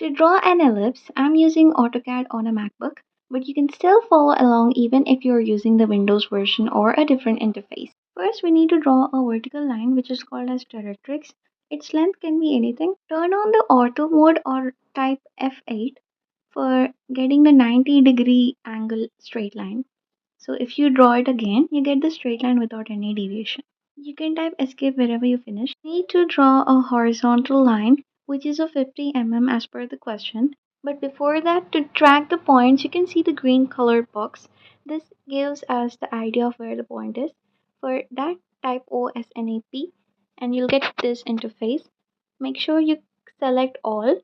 To draw an ellipse, I'm using AutoCAD on a MacBook, but you can still follow along even if you're using the Windows version or a different interface. First, we need to draw a vertical line which is called as directrix. Its length can be anything. Turn on the auto mode or type F8 for getting the 90-degree angle straight line. So if you draw it again, you get the straight line without any deviation. You can type escape wherever you finish. You need to draw a horizontal line which is of 50 mm as per the question. But before that, to track the points, you can see the green colored box. This gives us the idea of where the point is. For that, type OSNAP and you'll get this interface. Make sure you select all.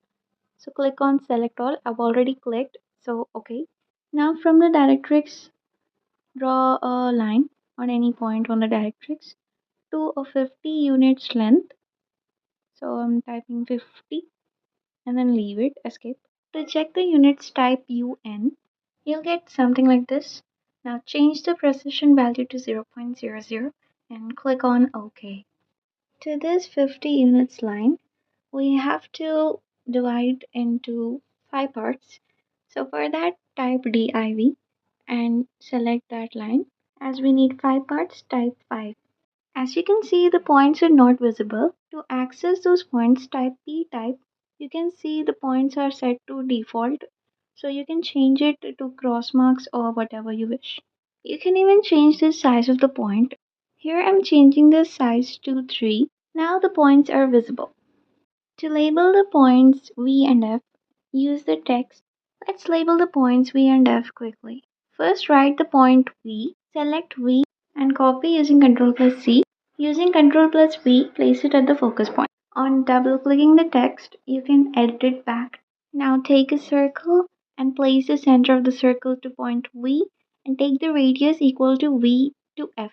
So click on select all. I've already clicked. So okay. Now from the directrix, draw a line on any point on the directrix to a 50 units length. So I'm typing 50 and then leave it, escape. To check the units, type UN. You'll get something like this. Now change the precision value to 0.00 and click on OK. To this 50 units line, we have to divide into 5 parts. So for that, type div and select that line. As we need 5 parts, type 5. As you can see, the points are not visible. To access those points, type P type. You can see the points are set to default, so you can change it to cross marks or whatever you wish. You can even change the size of the point. Here I'm changing the size to 3. Now the points are visible. To label the points V and F, use the text. Let's label the points V and F quickly. First write the point V, select V and copy using Ctrl plus C. Using Ctrl plus V, place it at the focus point. On double clicking the text, you can edit it back. Now take a circle and place the center of the circle to point V and take the radius equal to V to F.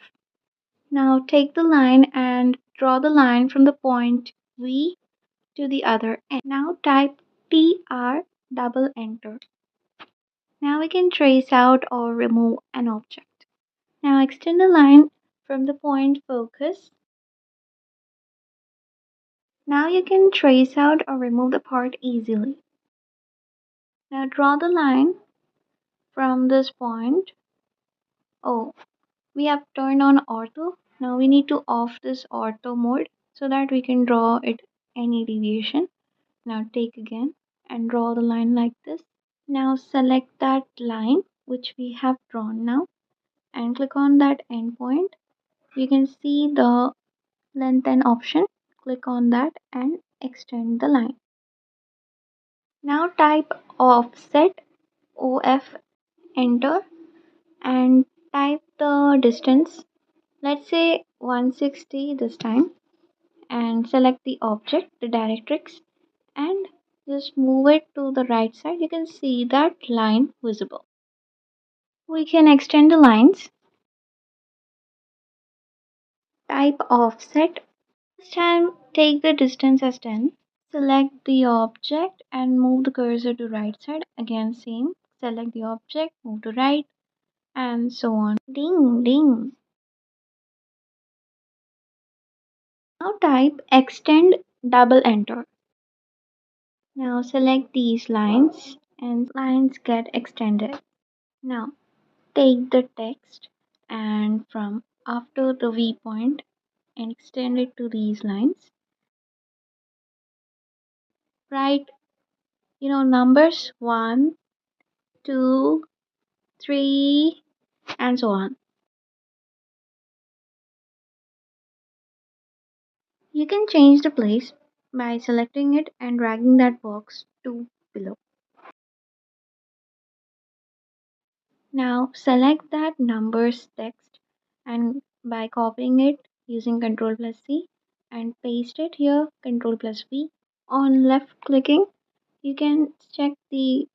Now take the line and draw the line from the point V to the other end. Now type TR, double enter. Now we can trace out or remove an object. Now extend the line from the point focus. Now you can trace out or remove the part easily. Now draw the line from this point. Oh, we have turned on auto. Now we need to off this auto mode so that we can draw it any deviation. Now take again and draw the line like this. Now select that line which we have drawn now and click on that endpoint. You can see the lengthen option. Click on that and extend the line. Now type offset, OF, enter and type the distance. Let's say 160 this time and select the object, the directrix, and just move it to the right side. You can see that line visible. We can extend the lines. Type offset. This time take the distance as 10. Select the object and move the cursor to right side. Again same. Select the object, move to right and so on. Ding ding. Now type extend, double enter. Now select these lines and lines get extended. Now take the text and from after the V point and extend it to these lines. Write, numbers 1, 2, 3, and so on. You can change the place by selecting it and dragging that box to below. Now select that numbers text and by copying it using Ctrl plus C and paste it here, Ctrl plus V. On left clicking, you can check the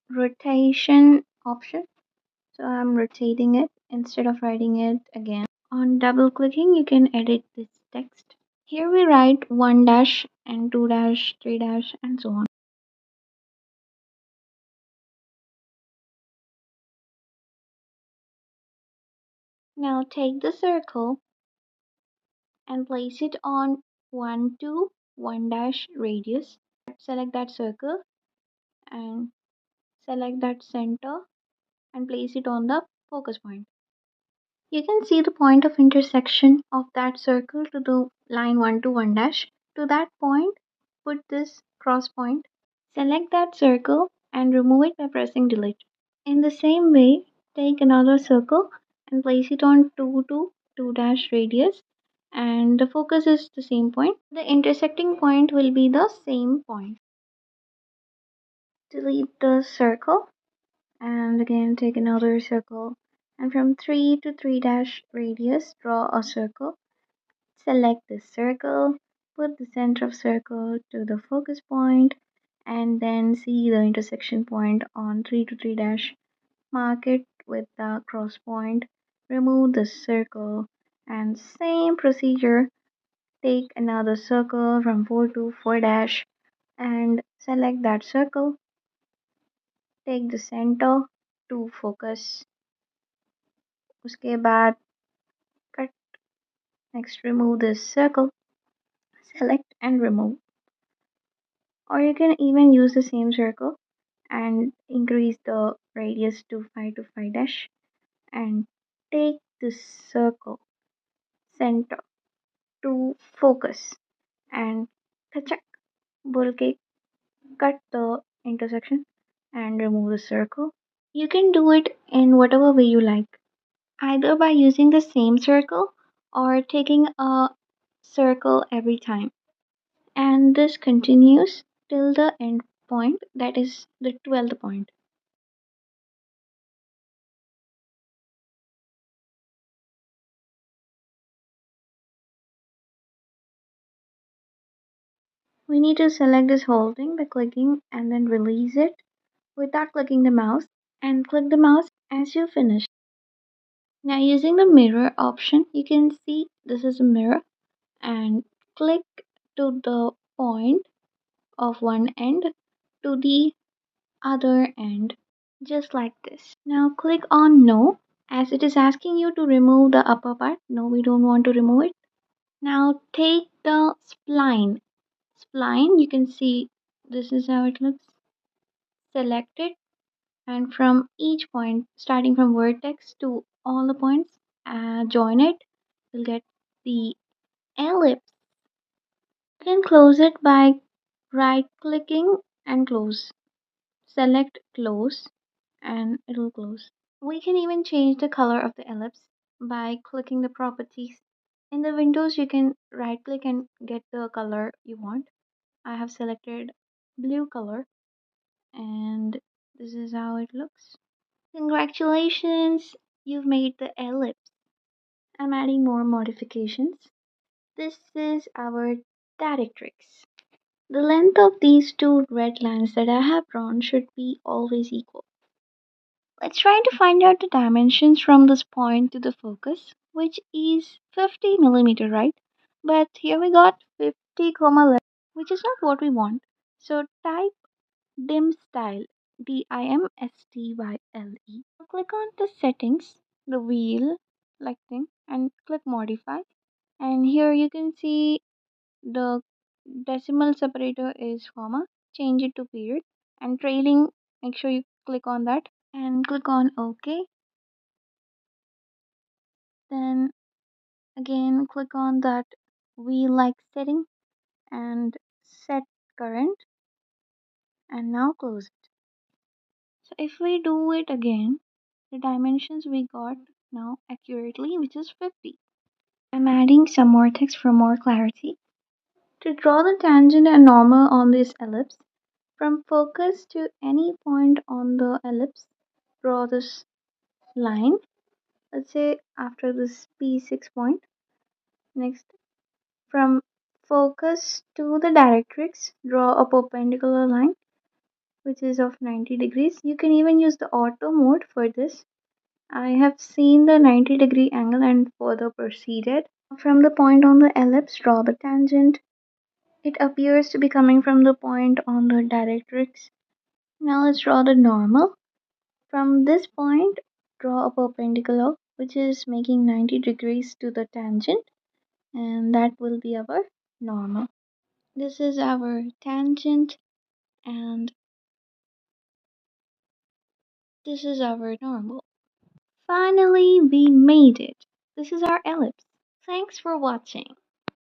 rotation option. So I'm rotating it instead of writing it again. On double clicking, you can edit this text. Here we write 1 dash and 2 dash, 3 dash, and so on. Now take the circle and place it on 1 to 1 dash radius. select that circle and select that center and place it on the focus point. You can see the point of intersection of that circle to the line 1 to 1 dash. To that point, put this cross point. Select that circle and remove it by pressing delete. In the same way, take another circle and place it on 2 to 2 dash radius, and the focus is the same point. The intersecting point will be the same point. Delete the circle and again take another circle, and from 3 to 3 dash radius draw a circle. Select this circle, put the center of circle to the focus point, and then see the intersection point on 3 to 3 dash. Mark it with the cross point, remove the circle, and same procedure. Take another circle from 4 to 4 dash and select that circle. Take the center to focus. उसके बाद cut. Next, remove this circle. Select and remove. Or you can even use the same circle and increase the radius to 5 to 5 dash and take this circle center to focus and tachak बोल के cut the intersection and remove the circle. You can do it in whatever way you like, either by using the same circle or taking a circle every time. And this continues till the end point, that is the 12th point. We need to select this whole thing by clicking and then release it without clicking the mouse, and click the mouse as you finish. Now using the mirror option, you can see this is a mirror, and click to the point of one end to the other end, just like this. Now click on no, as it is asking you to remove the upper part. No, we don't want to remove it. Now take the spline. Spline, you can see this is how it looks. Select it, and from each point, starting from vertex to all the points, join it. You'll get the ellipse. You can close it by right clicking and close. Select close and it will close. We can even change the color of the ellipse by clicking the properties. In the windows, you can right click and get the color you want. I have selected blue color, and this is how it looks. Congratulations, you've made the ellipse. I'm adding more modifications. This is our directrix. The length of these two red lines that I have drawn should be always equal. Let's try to find out the dimensions from this point to the focus, which is 50 millimeter, right? But here we got 50 comma left, which is not what we want. So type dim style, DIMSTYLE. Click on the settings, the wheel like thing, and click modify. And here you can see the decimal separator is comma. Change it to period, and trailing. Make sure you click on that and click on OK. Then again click on that wheel like setting and set current, and now close it. So if we do it again, the dimensions we got now accurately, which is 50. I'm adding some more text for more clarity. To draw the tangent and normal on this ellipse, from focus to any point on the ellipse, draw this line. Let's say after this P6 point. Next, from focus to the directrix, draw a perpendicular line which is of 90 degrees. You can even use the auto mode for this. I have seen the 90-degree angle and further proceeded. From the point on the ellipse, draw the tangent. It appears to be coming from the point on the directrix. Now let's draw the normal. From this point, draw a perpendicular which is making 90 degrees to the tangent, and that will be our normal. This is our tangent And this is our normal. Finally, we made it. This is our ellipse. Thanks for watching.